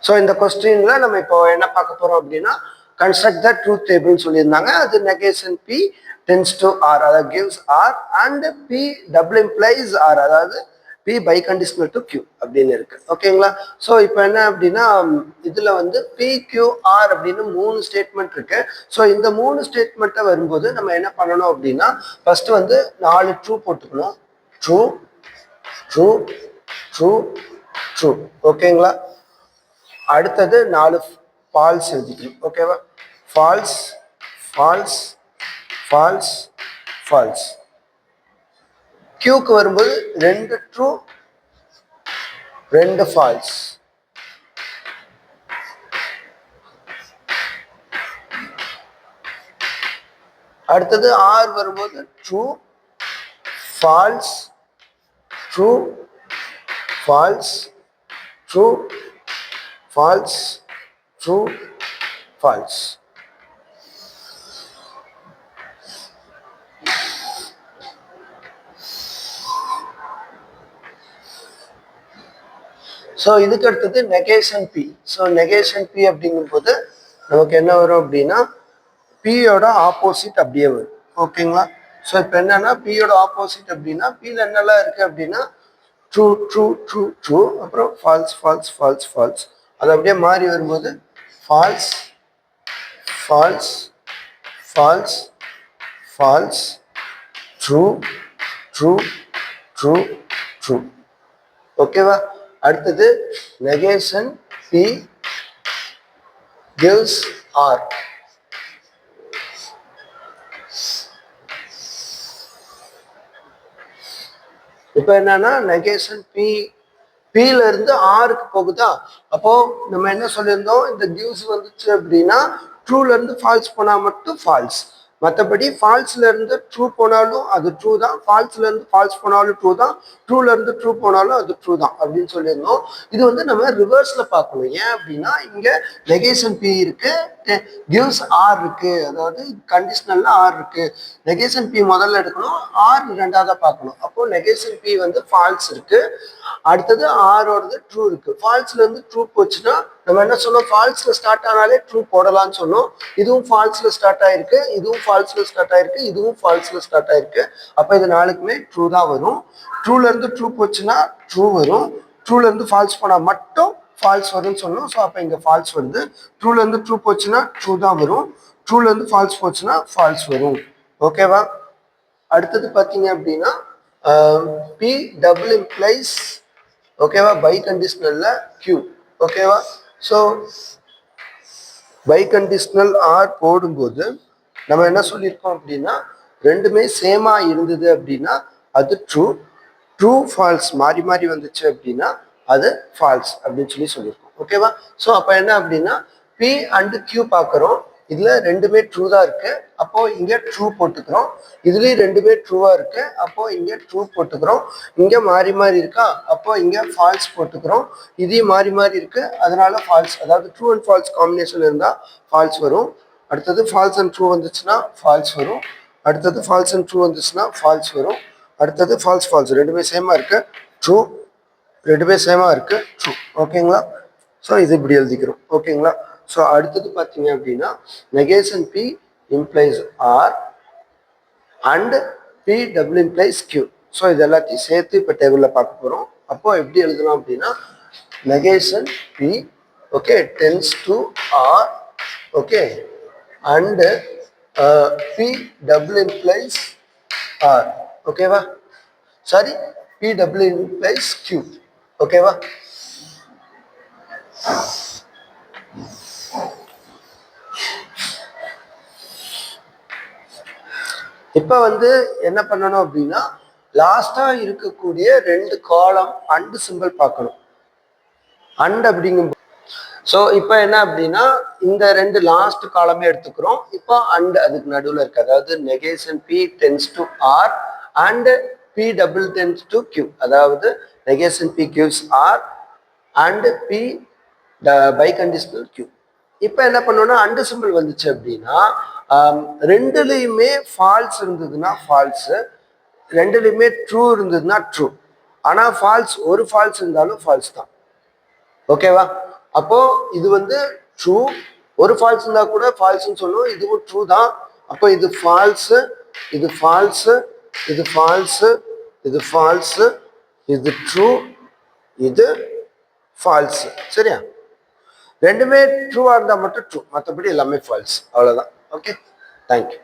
So இந்த கொஸ்டின்ல நம்ம இப்போ என்ன பார்க்க போறோம் அப்படின்னா construct the truth table சொல்லியிருந்தாங்க. அது negation P tends to R, அதாவது gives R and P double implies R, அதாவது P biconditional to Q அப்படின்னு இருக்கு. ஓகேங்களா? ஸோ இப்போ என்ன அப்படின்னா இதுல வந்து PQR அப்படின்னு 3 ஸ்டேட்மெண்ட் இருக்கு. ஸோ இந்த 3 ஸ்டேட்மெண்ட்டை வரும்போது நம்ம என்ன பண்ணணும் அப்படின்னா ஃபர்ஸ்ட் வந்து 4 ட்ரூ போட்டுக்கணும். True true true true. ஓகேங்களா? அடுத்தது 4 ஃபால்ஸ் எழுதிக்கணும். ஓகேவா? False false false false. கியூக்கு வரும்போது 2 ட்ரூ 2 ஃபால்ஸ். அடுத்தது ஆர் வரும்போது true false true false true false true false. So இதுக்கு அடுத்தது negation P. So negation P அப்படிங்கும்போது நமக்கு என்ன வரும் அப்படின்னா பியோட ஆப்போசிட் அப்படியே வரும். ஓகேங்களா? ஸோ இப்போ என்னன்னா பியோட ஆப்போசிட் அப்படின்னா பியில் என்னெல்லாம் இருக்கு அப்படின்னா ட்ரூ ட்ரூ ட்ரூ ட்ரூ, அப்புறம் ஃபால்ஸ் ஃபால்ஸ் ஃபால்ஸ் ஃபால்ஸ். அது அப்படியே மாறி வரும்போது false false false false true true true true. ஓகேவா? அடுத்தது நெகேஷன் பி gives R. இப்போ என்னன்னா நெகேஷன் பி பில இருந்து ஆருக்கு போகுதா, அப்போ நம்ம என்ன சொல்லியிருந்தோம், இந்த கிவ்ஸ் வந்துச்சு அப்படின்னா ட்ரூல இருந்து ஃபால்ஸ் போனா மட்டும் ஃபால்ஸ், மற்றபடி ஃபால்ஸ்ல இருந்து ட்ரூ போனாலும் அது ட்ரூ தான், ஃபால்ஸ்ல இருந்து ஃபால்ஸ் போனாலும் ட்ரூ தான், ட்ரூல இருந்து ட்ரூ போனாலும் அது ட்ரூ தான் அப்படின்னு சொல்லியிருந்தோம். இது வந்து நம்ம ரிவர்ஸ்ல பார்க்கணும். ஏன் அப்படின்னா இங்க நெகேஷன் பி இருக்கு, கிவ்ஸ் ஆர் இருக்கு, அதாவது கண்டிஷனல்ல ஆர் இருக்கு. நெகேஷன் பி முதல்ல எடுக்கணும், ஆர் ரெண்டாவதா பார்க்கணும். அப்போ நெகேஷன் பி வந்து ஃபால்ஸ் இருக்கு, அடுத்தது ஆரோடது ட்ரூ இருக்கு. ஃபால்ஸ்ல இருந்து ட்ரூ போச்சுன்னா நம்ம என்ன சொன்னோம், ஃபால்ஸ்ல ஸ்டார்ட் ஆனாலே ட்ரூ போடலாம்னு சொன்னோம். இதுவும் ஃபால்ஸ்ல ஸ்டார்ட் ஆயிருக்கு, இதுவும் ஃபால்ஸ்ல ஸ்டார்ட் ஆயிருக்கு, இதுவும் ஃபால்ஸ்ல ஸ்டார்ட் ஆயிருக்கு. அப்ப இது நாலுக்குமே ட்ரூ தான் வரும். ட்ரூல இருந்து ட்ரூ போச்சுன்னா ட்ரூ வரும், ட்ரூல இருந்து ஃபால்ஸ் போனா மட்டும் ஃபால்ஸ் வரும்னு சொன்னோம். ஸோ அப்ப இங்க ஃபால்ஸ் வருது. ட்ரூல இருந்து ட்ரூ போச்சுன்னா ட்ரூ தான் வரும், ட்ரூல இருந்து ஃபால்ஸ் போச்சுன்னா ஃபால்ஸ் வரும். ஓகேவா? அடுத்தது பாத்தீங்க அப்படின்னா பி டபுள் இம்ப்ளைஸ், ஓகேவா, பை கண்டிஷனல்ல கியூ. ஓகேவா? ஸோ பை கண்டிஷனல் ஆர் போடும்போது நம்ம என்ன சொல்லியிருக்கோம் அப்படின்னா ரெண்டுமே சேமா இருந்தது அப்படின்னா அது ட்ரூ, ட்ரூ ஃபால்ஸ் மாறி மாறி வந்துச்சு அப்படின்னா அது ஃபால்ஸ் அப்படின்னு சொல்லியிருக்கோம். ஓகேவா? ஸோ அப்போ என்ன அப்படின்னா பி அண்ட் கியூ பார்க்குறோம், இதுல ரெண்டுமே ட்ரூ தான் இருக்கு, அப்போ இங்க ட்ரூ போட்டுக்கிறோம். இதுலயும் ரெண்டுமே ட்ரூவா இருக்கு, அப்போ இங்க ட்ரூ போட்டுக்கிறோம். இங்க மாறி மாறி இருக்கா, அப்போ இங்க ஃபால்ஸ் போட்டுக்கிறோம். இதையும் மாறி மாறி இருக்கு, அதனால ஃபால்ஸ், அதாவது ட்ரூ அண்ட் ஃபால்ஸ் காம்பினேஷன் இருந்தா ஃபால்ஸ் வரும். அடுத்தது ஃபால்ஸ் அண்ட் ட்ரூ வந்துச்சுன்னா ஃபால்ஸ் வரும். அடுத்தது ஃபால்ஸ் அண்ட் ட்ரூ வந்துச்சுன்னா ஃபால்ஸ் வரும். அடுத்தது ஃபால்ஸ் ஃபால்ஸ் ரெண்டுமே சேமா இருக்கு, ட்ரூ, ரெண்டுமே சேமா இருக்கு, ட்ரூ. ஓகேங்களா? ஸோ இது இப்படி எழுதிக்கிறோம். ஓகேங்களா? ஸோ அடுத்தது பார்த்தீங்க அப்படின்னா negation P implies R and P double implies Q. So இது எல்லாத்தையும் சேர்த்து இப்போ டேபிளில் பார்க்க போகிறோம். அப்போ எப்படி எழுதலாம் அப்படின்னா negation P, okay, tends to R, okay, and P double implies R. ஓகேவா? Sorry, P double implies Q. ஓகேவா? இப்ப வந்து என்ன பண்ணணும் அப்படின்னா லாஸ்டா இருக்கக்கூடிய 2 காலம் அண்ட் சிம்பிள் பார்க்கணும். அண்ட் அப்படிங்கும் ஸோ இப்போ என்ன அப்படின்னா இந்த 2 லாஸ்ட் காலமே எடுத்துக்கிறோம். இப்போ அண்ட் அதுக்கு நடுவில் இருக்கு, அதாவது negation P tends to R and P double tends to Q, அதாவது negation P gives R and P biconditional Q. இப்போ என்ன பண்ணோம்னா அண்டு சிம்பிள் வந்துச்சு அப்படின்னா ரெண்டுலையுமே ஃபால்ஸ் இருந்ததுன்னா ஃபால்ஸ், ரெண்டுலையுமே ட்ரூ இருந்ததுன்னா ட்ரூ. ஆனால் ஃபால்ஸ், ஒரு ஃபால்ஸ் இருந்தாலும் ஃபால்ஸ் தான். ஓகேவா? அப்போ இது வந்து ட்ரூ. ஒரு ஃபால்ஸ் இருந்தா கூட ஃபால்ஸ்னு சொல்லுவோம். இதுவும் ட்ரூ தான். அப்போ இது ஃபால்ஸ், இது ஃபால்ஸ், இது ஃபால்ஸ், இது ஃபால்ஸ், இது ட்ரூ, இது ஃபால்ஸ். சரியா? ரெண்டுமே ட்ரூவா இருந்தா மட்டும் ட்ரூ, மற்றபடி எல்லாமே ஃபால்ஸ். அவ்வளவுதான். Okay, thank you.